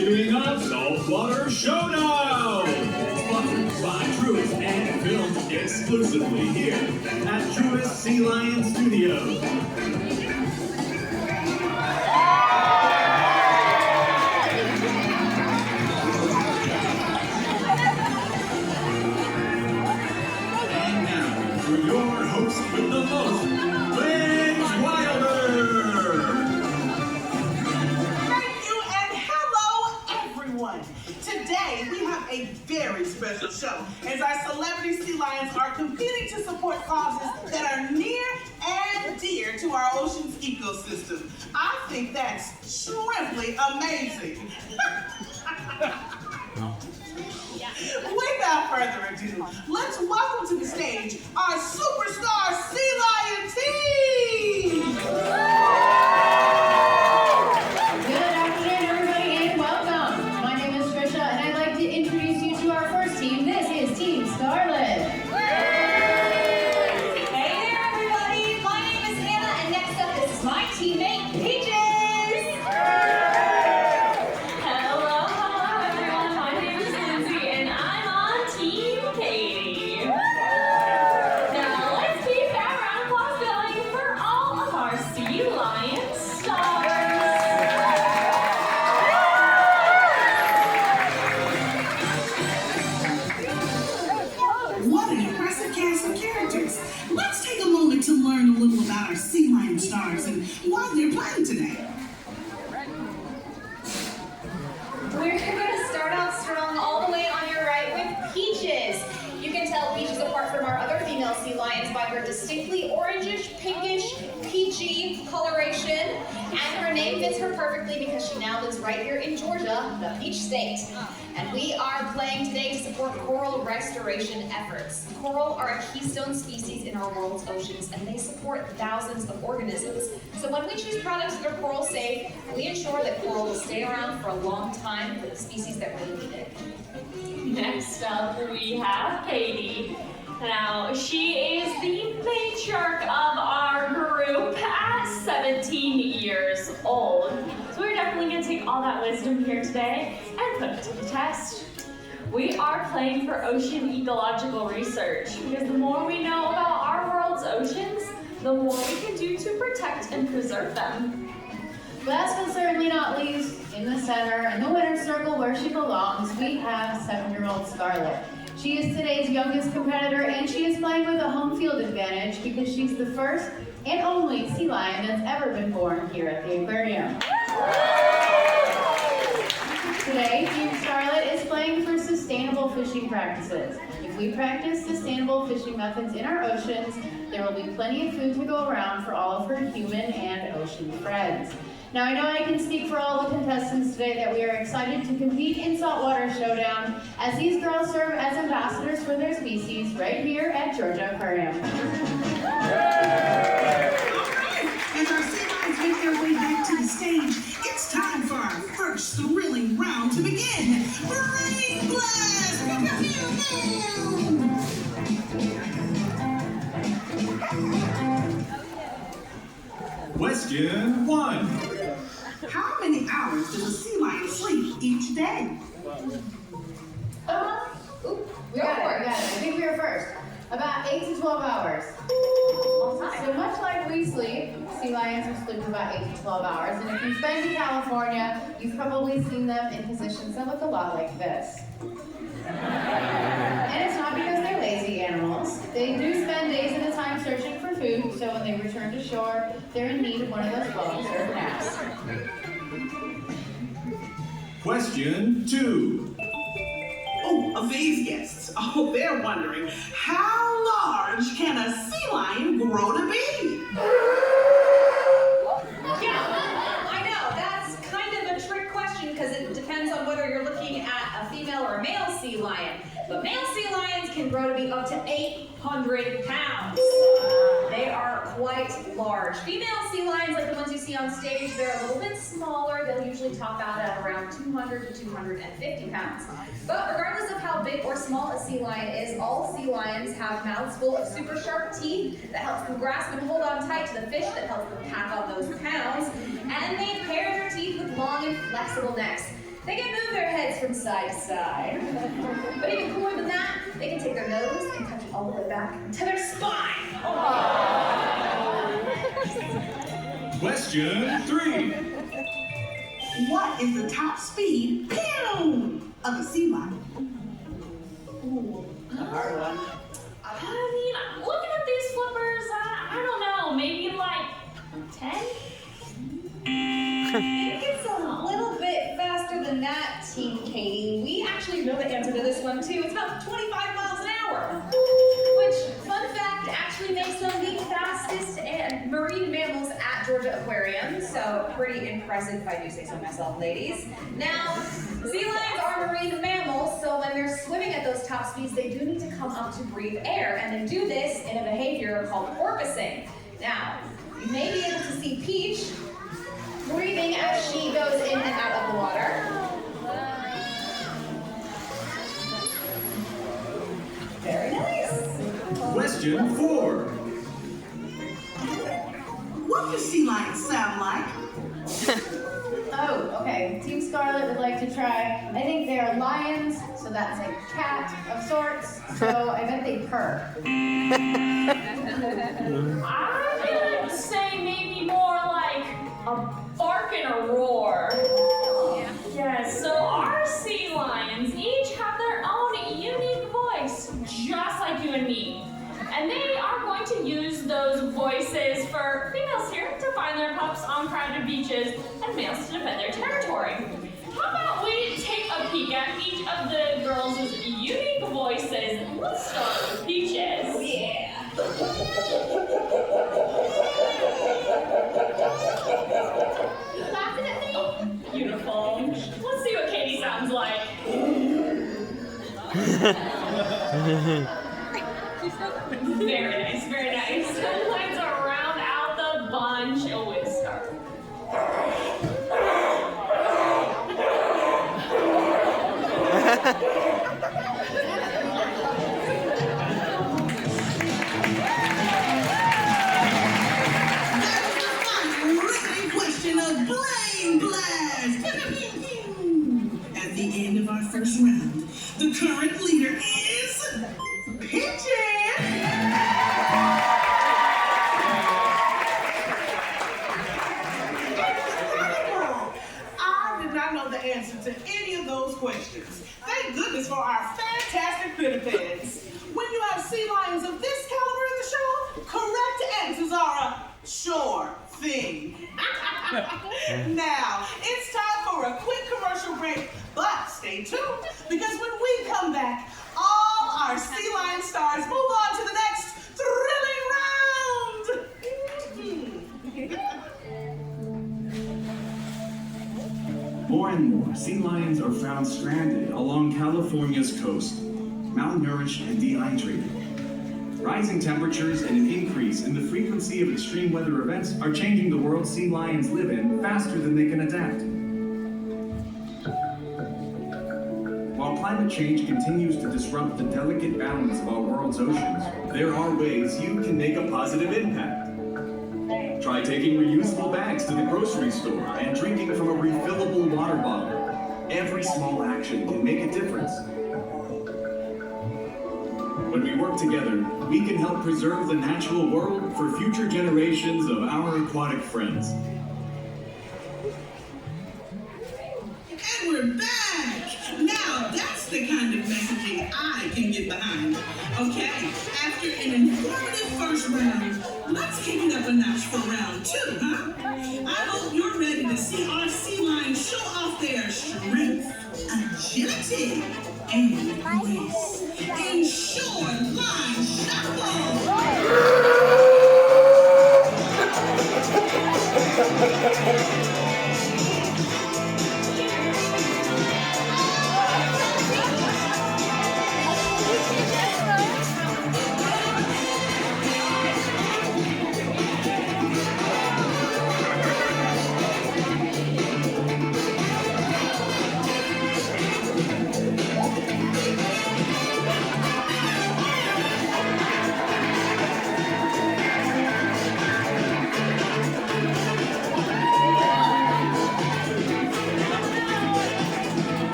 taping of Saltwater Showdown! Sponsored by Truist and filmed exclusively here at Truist Sea Lion Studios. And now, for your host with the most, Today, we have a very special show as our celebrity sea lions are competing to support causes that are near and dear to our ocean's ecosystem. I think that's shrimply amazing. Without further ado, let's welcome to the stage our superstar sea lion team! Let's take a moment to learn a little about our sea lion stars and why they're playing today. We're going to start out strong all the way on your right with Peaches. You can tell Peaches apart from our other female sea lions by her distinctly orangish, pinkish, peachy coloration. And her name fits her perfectly because she now lives right here in Georgia, the Peach State. And we are playing today to support coral restoration efforts. Coral are a keystone species in our world's oceans, and they support thousands of organisms. So when we choose products that are coral safe, we ensure that coral will stay around for a long time for the species that really need it. Next up, we have Katie. Now, she is the matriarch of our group at 17 years old. So we're definitely going to take all that wisdom here today and put it to the test. We are playing for ocean ecological research because the more we know about our world's oceans, the more we can do to protect and preserve them. Last but certainly not least, in the center, in the winner's circle where she belongs, we have 7-year-old Scarlett. She is today's youngest competitor, and she is playing with a home field advantage because she's the first and only sea lion that's ever been born here at the aquarium. Today, Team Scarlett is playing for sustainable fishing practices. If we practice sustainable fishing methods in our oceans, there will be plenty of food to go around for all of her human and ocean friends. Now, I know I can speak for all the contestants today that we are excited to compete in Saltwater Showdown as these girls serve as ambassadors for their species right here at Georgia Aquarium. As our sea lions make their way back to the stage, it's time for our first thrilling round to begin. Brain Blast! Question 1. How many hours does a sea lion sleep each day? We got it. I think we were first. About 8 to 12 hours. So much like we sleep, sea lions are sleeping about 8 to 12 hours. And if you've been to California, you've probably seen them in positions that look a lot like this. And it's not because they're lazy animals. They do spend days at a time searching for food, so when they return to shore, they're in need of one of those well-deserved naps. Question 2. Oh, of these guests, they're wondering, how large can a sea lion grow to be? Yeah, I know, that's kind of a trick question because it depends on whether you're looking at a female or a male sea lion. But male sea lions can grow to be up to 800 pounds. They are quite large. Female sea lions, like the ones you see on stage, they're a little bit smaller. They'll usually top out at around 200 to 250 pounds. But regardless of how big or small a sea lion is, all sea lions have mouths full of super sharp teeth that helps them grasp and hold on tight to the fish that helps them pack on those pounds. And they pair their teeth with long and flexible necks. They can move their heads from side to side. But even cooler than that, they can take their nose and touch it all the way back to their spine. Question 3. What is the top speed, pew, of a sea lion? Ooh, a hard one. I mean, looking at these flippers, I don't know, maybe like 10? I think it's a little bit faster than that, Team Katie. We actually know the answer to this one too. It's about 25 miles an hour. Which, fun fact, actually makes them the fastest marine mammals at Georgia Aquarium. So pretty impressive if I do say so myself, ladies. Now, sea lions are marine mammals, so when they're swimming at those top speeds, they do need to come up to breathe air, and they do this in a behavior called porpoising. Now, you may be able to see Peach breathing as she goes in and out of the water. Very nice. Question 4. What do sea lions sound like? Oh, okay. Team Scarlet would like to try. I think they are lions, so that's a cat of sorts. So I bet they purr. I'm gonna say maybe more like a bark and a roar. Yeah, so our sea lions each have their own unique voice, just like you and me. And they are going to use those voices for females here to find their pups on crowded beaches and males to defend their territory. How about we take a peek at each of the girls' unique voices? Let's start with Peaches. Yeah. You laughing at me? Beautiful. Let's see what Katie sounds like. Very nice, very nice. Let's round out the bunch with Scarlet. Question of Brain Blast! At the end of our first round, the current leader is Pigeon! I did not know the answer to any of those questions. Thank goodness for our fantastic pinnipeds. When you have sea lions of this caliber in the show, correct answers are a sure thing. Now, it's time for a quick commercial break, but stay tuned, because when we come back, all our sea lion stars move on to the next thrilling round. More and more sea lions are found stranded along California's coast, malnourished and dehydrated. Rising temperatures and an increase in the frequency of extreme weather events are changing the world sea lions live in faster than they can adapt. While climate change continues to disrupt the delicate balance of our world's oceans, there are ways you can make a positive impact. Try taking reusable bags to the grocery store and drinking from a refillable water bottle. Every small action can make a difference. When we work together, we can help preserve the natural world for future generations of our aquatic friends. And we're back! Now that's the kind of messaging I can get behind. Okay, after an informative first round, let's kick it up a notch for round 2, huh? I hope you're ready to see our sea lions show off their strength, agility, and grace in Shoreline Shuffle!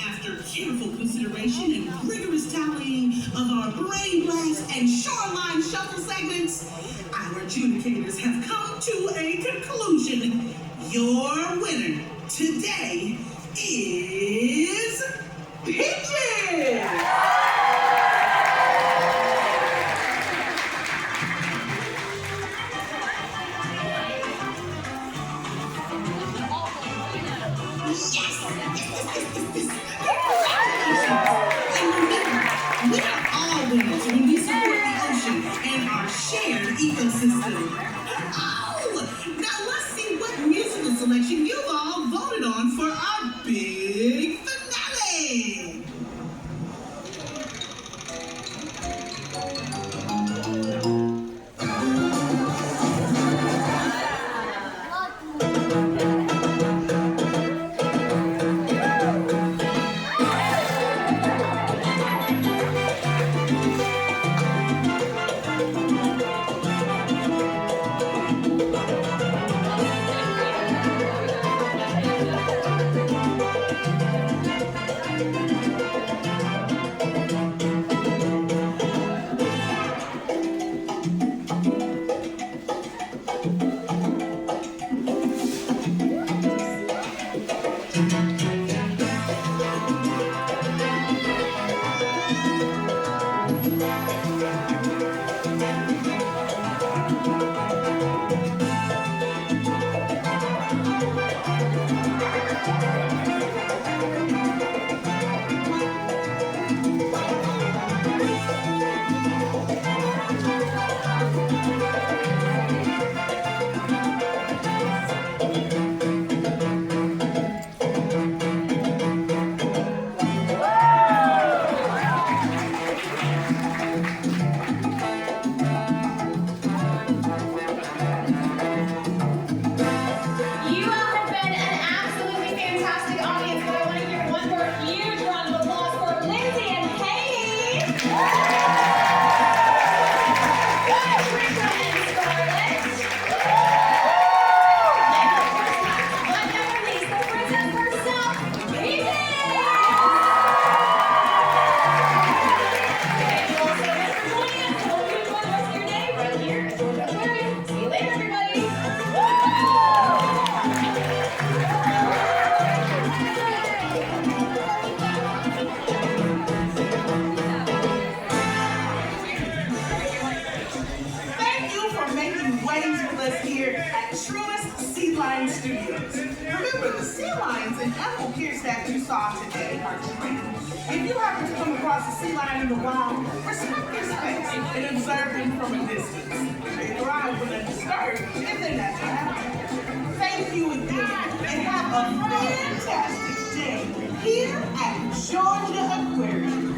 After careful consideration and rigorous tallying of our Brain Blast and Shoreline Shuffle segments, our adjudicators have come to a conclusion. Your winner today is Peaches! We are all winners when we support the ocean and our shared ecosystem. Oh, now let's see what musical selection you all voted on for our big finale. You all have been an absolutely fantastic audience, but I want to give one more huge round of applause for Lindsay and Katie. Patricia and Scarlett. And of course, last but not least, the princess herself, Peaches. Thank you all so much for joining us. Hope you enjoy the rest of your day right here at Georgia Aquarium. See you later, everybody. Thank you for making waves with us here at Truist Sea Lion Studios. Remember, the sea lions and animal care staff you saw today are trained. If you happen to come across a sea lion in the wild, respect their space and observe them from a distance. They thrive when undisturbed in their natural habitat. Thank you again, and have a fantastic day here at Georgia Aquarium.